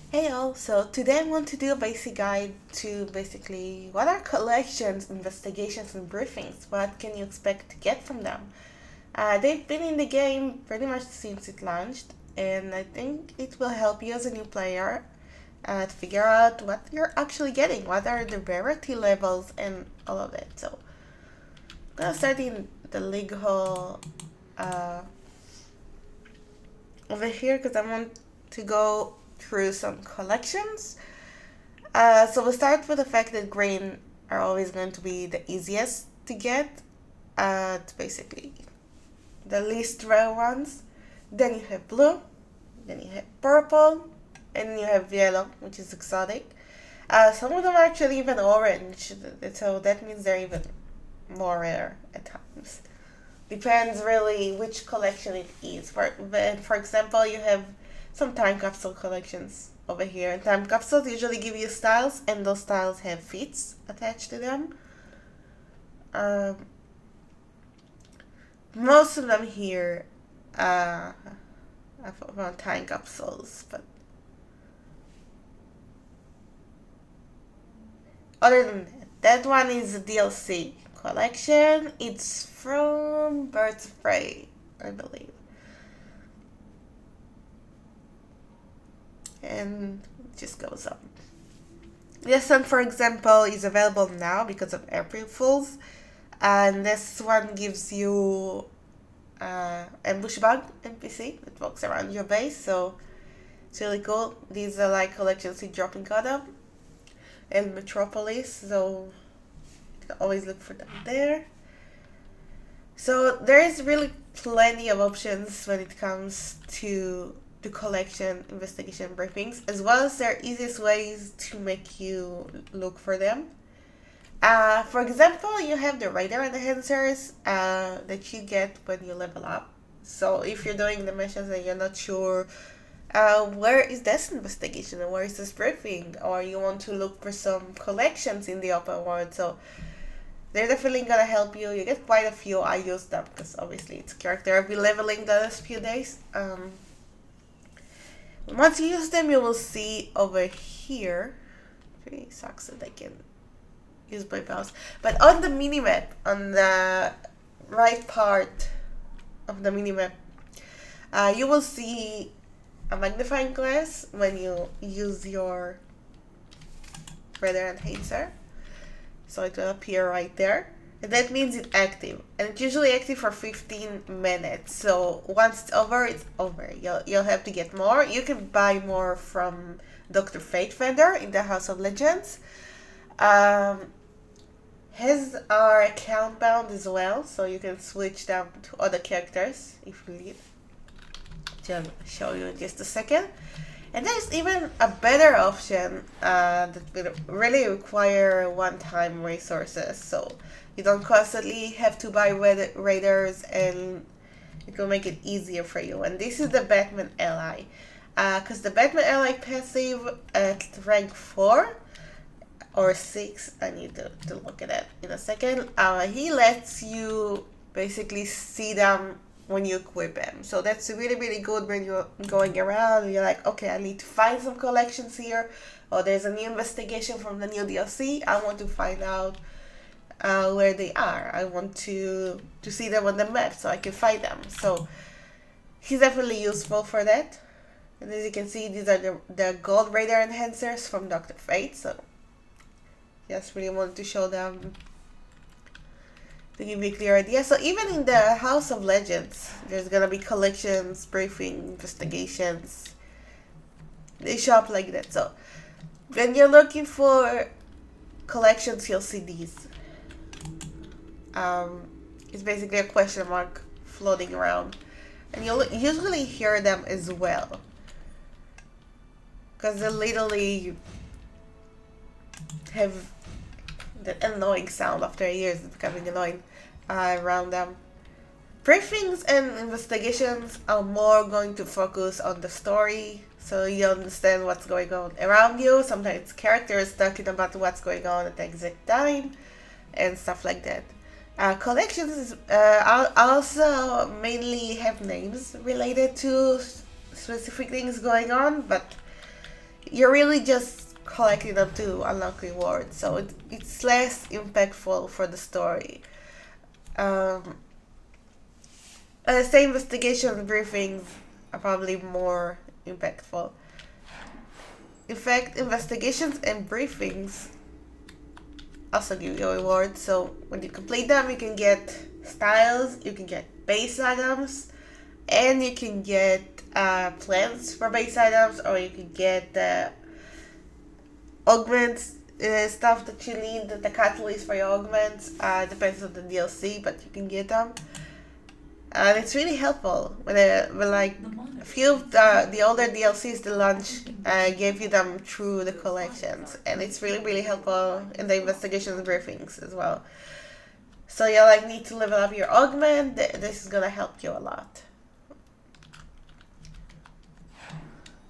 Hey all, so today I want to do a basic guide to basically what are collections, investigations, and briefings. What can you expect to get from them? They've been in the game pretty much since it launched, and I think it will help you as a new player to figure out what you're actually getting, what are the rarity levels, and all of it. So I'm gonna start in the League Hall over here because I want to go through some collections. So we'll start with the fact that green are always going to be the easiest to get. It's basically the least rare ones. Then you have blue, then you have purple, and then you have yellow, which is exotic. Some of them are actually even orange, so that means they're even more rare at times. Depends really which collection it is. For example, you have some time capsule collections over here. And time capsules usually give you styles, and those styles have feats attached to them. Most of them here are about time capsules, but other than that one is a DLC collection. It's from Birds of Prey, I believe. And it just goes on. This one, for example, is available now because of April Fools. And this one gives you ambush bug NPC that walks around your base, so it's really cool. These are like collections you drop in Gotham and Metropolis, so you can always look for them there. So there is really plenty of options when it comes to collection, investigation, briefings, as well as their easiest ways to make you look for them. For example, you have the radar enhancers that you get when you level up. So if you're doing the missions and you're not sure where is this investigation and where is this briefing, or you want to look for some collections in the open world, so they're definitely gonna help you. You get quite a few. I use them because obviously it's a character I've been leveling the last few days. Once you use them, you will see over here. It really sucks that I can use my mouse. But on the minimap, on the right part of the minimap, you will see a magnifying glass when you use your radar enhancer. So it will appear right there. And that means it's active. And it's usually active for 15 minutes. So once it's over, it's over. You'll have to get more. You can buy more from Dr. Fate vendor in the House of Legends. His are account bound as well, so you can switch them to other characters if you need. I'll show you in just a second. And there's even a better option that will really require one-time resources, so you don't constantly have to buy raiders, and it will make it easier for you. And this is the Batman Ally, because the Batman Ally passive at rank 4 or 6, I need to look at it in a second, he lets you basically see them when you equip them. So that's really, really good when you're going around and you're like, okay, I need to find some collections here, or there's a new investigation from the new DLC. I want to find out where they are. I want to see them on the map so I can find them. So he's definitely useful for that. And as you can see, these are the gold radar enhancers from Dr. Fate. So just really wanted to show them to give you a clear idea. So even in the House of Legends, there's gonna be collections, briefing, investigations. They show up like that. So when you're looking for collections, you'll see these. It's basically a question mark floating around. And you'll usually hear them as well, because they literally have that annoying sound after years. It's becoming annoying around them. Briefings and investigations are more going to focus on the story, so you understand what's going on around you. Sometimes characters talking about what's going on at the exact time and stuff like that. Collections also mainly have names related to specific things going on, but you're really just collecting them to unlock rewards, so it's less impactful for the story. Say investigation briefings are probably more impactful. In fact, investigations and briefings also give you rewards. So when you complete them, you can get styles, you can get base items, and you can get plans for base items, or you can get augments, stuff that you need, the catalyst for your augments. Depends on the DLC, but you can get them. And it's really helpful when like a few of the older DLCs the launch gave you them through the collections, and it's really helpful in the investigations briefings as well. So you like need to level up your augment. This is gonna help you a lot.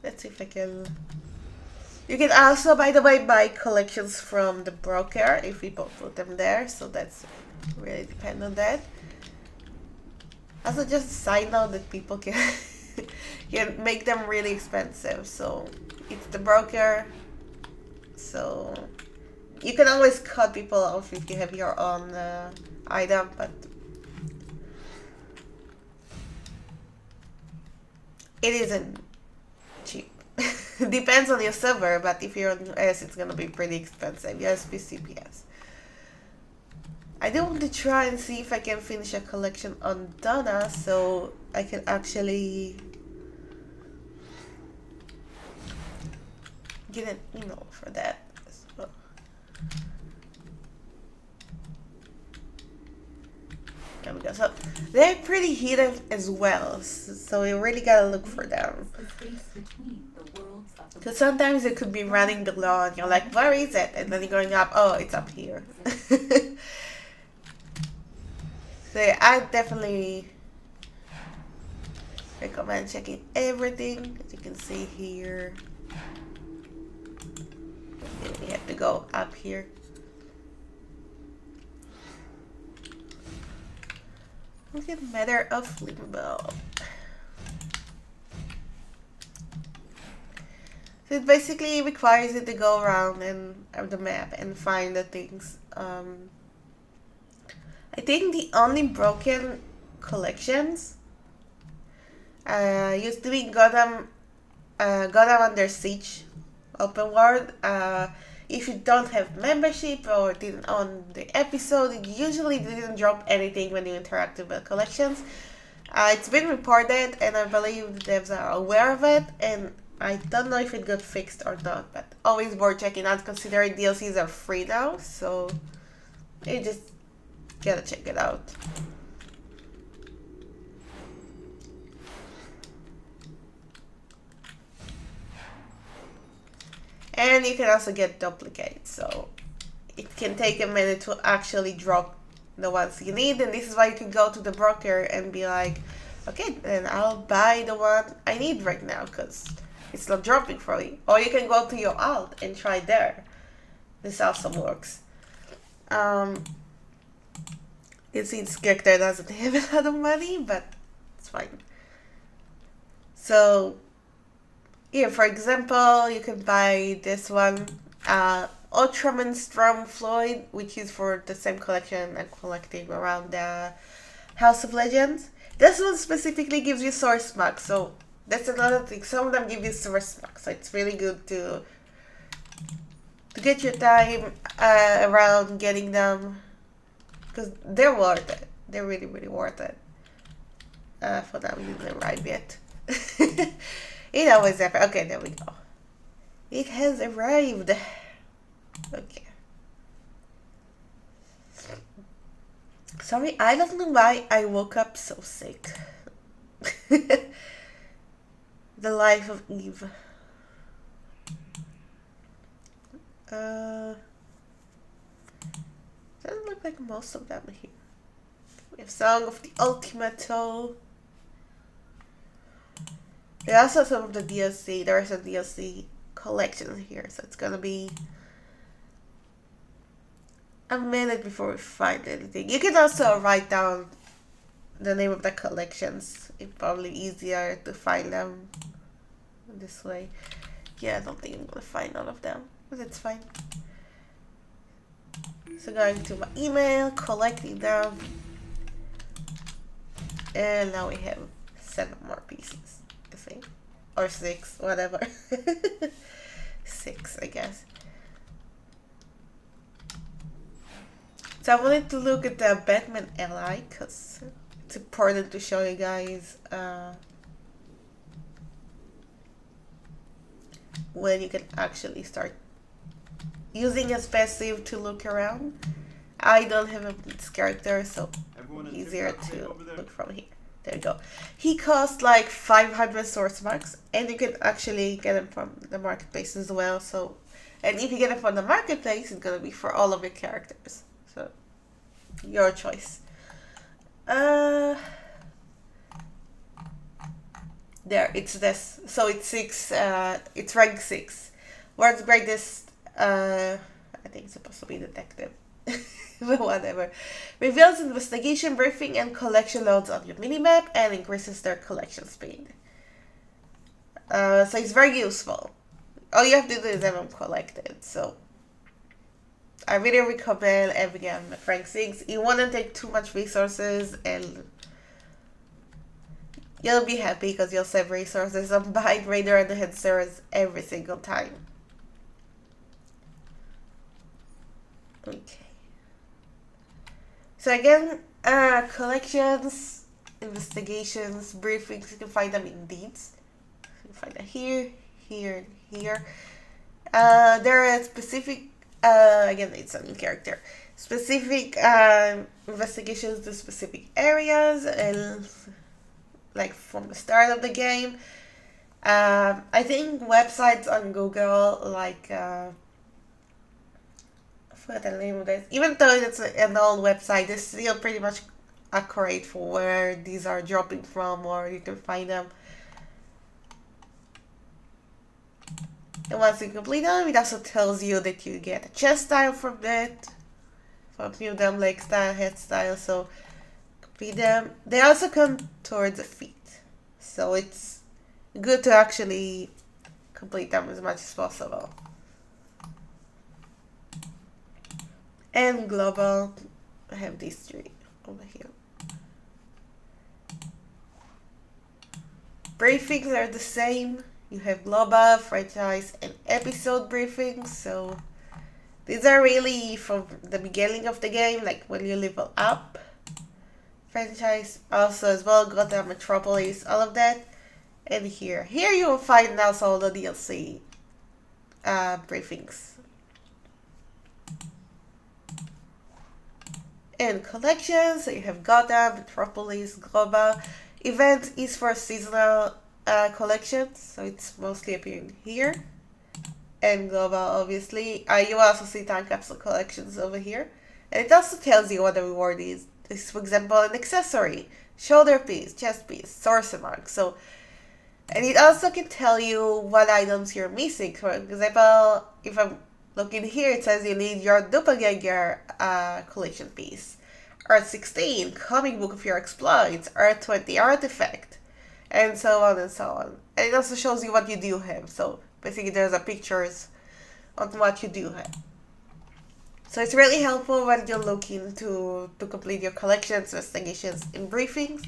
Let's see if I can. You can also, by the way, buy collections from the broker if people put them there. So that's really depend on that. Also, just a side note that people can can make them really expensive. So it's the broker. So you can always cut people off if you have your own item, but it isn't cheap. Depends on your server, but if you're on US, it's gonna be pretty expensive. USP CPS. I do want to try and see if I can finish a collection on Donna, so I can actually get an email for that as well. There we go. So they're pretty hidden as well, so you really gotta look for them. Because sometimes you could be running the law and you're like, where is it? And then you're going up, oh, it's up here. So yeah, I definitely recommend checking everything. As you can see here, we have to go up here. Look at Matter of Limbo. So it basically requires you to go around and the map and find the things. I think the only broken collections used to be Gotham Under Siege open world. If you don't have membership or didn't own the episode, it usually didn't drop anything when you interact with the collections. It's been reported, and I believe the devs are aware of it, and I don't know if it got fixed or not, but always worth checking out considering DLCs are free now, so you just gotta check it out. And you can also get duplicates, so it can take a minute to actually drop the ones you need, and this is why you can go to the broker and be like, okay, then I'll buy the one I need right now because it's not dropping for me. Or you can go to your alt and try there. This also works. You see this character doesn't have a lot of money, but it's fine. So yeah, for example, you can buy this one, Ultraman Storm Floyd, which is for the same collection I'm collecting around the House of Legends. This one specifically gives you source max, so that's another thing. Some of them give you source max, so it's really good to get your time around getting them, because they're worth it. They're really worth it. For now, we didn't arrive yet. It always happens. Okay, there we go. It has arrived. Okay. Sorry, I don't know why I woke up so sick. The life of Eve. Doesn't look like most of them here. We have Song of the Ultimato. There are also some of the DLC. There is a DLC collection here, so it's gonna be a minute before we find anything. You can also write down the name of the collections. It's probably easier to find them this way. Yeah, I don't think I'm gonna find all of them, but it's fine. So going to my email, collecting them, and now we have 7 more pieces, I think, or 6, whatever. 6, I guess. So I wanted to look at the Batman ally because it's important to show you guys when you can actually start using his passive to look around. I don't have a Blitz character, so easier to look from here. There you go. He costs like 500 source marks, and you can actually get him from the marketplace as well. So, and if you get him from the marketplace, it's gonna be for all of your characters. So, your choice. There, it's this. So it's 6. It's rank 6. World's greatest. I think it's supposed to be detective. But whatever. Reveals investigation, briefing, and collection loads on your minimap and increases their collection speed. So it's very useful. All you have to do is have them collected. So I really recommend having them at rank 6. You won't take too much resources and you'll be happy because you'll save resources on buying Raider and the Headsters every single time. Okay. So again, collections, investigations, briefings, you can find them in deeds. You can find them here, here, and here. There are specific, again, it's a new character. Specific investigations to specific areas, and like from the start of the game. I think websites on Google, like, I forgot the name of this. Even though it's an old website, it's still pretty much accurate for where these are dropping from, or you can find them. And once you complete them, it also tells you that you get a chest style from that, from new them leg style, head style. So complete them. They also come towards the feet, so it's good to actually complete them as much as possible. And global, I have these 3 over here. Briefings are the same. You have global, franchise, and episode briefings. So these are really from the beginning of the game, like when you level up. Franchise also as well, Gotham, Metropolis, all of that. And here you will find also all the DLC briefings. And collections, so you have Gotham, Metropolis, Global. Event is for seasonal collections, so it's mostly appearing here. And Global, obviously. You also see time capsule collections over here. And it also tells you what the reward is. This is, for example, an accessory, shoulder piece, chest piece, source mark. So, and it also can tell you what items you're missing. For example, if I'm looking here, it says you need your doppelganger collection piece. Art 16, comic book of your exploits. Art 20, artifact. And so on and so on. And it also shows you what you do have. So basically there's a pictures on what you do have. So it's really helpful when you're looking to complete your collections, investigations, and briefings.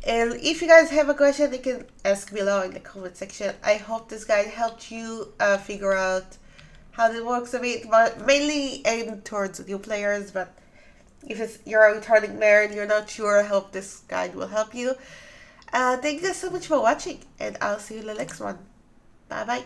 And if you guys have a question, you can ask below in the comment section. I hope this guide helped you figure out how it works a bit, but mainly aimed towards new players. But if you're a returning player and you're not sure, I hope this guide will help you. Thank you guys so much for watching, and I'll see you in the next one. Bye bye.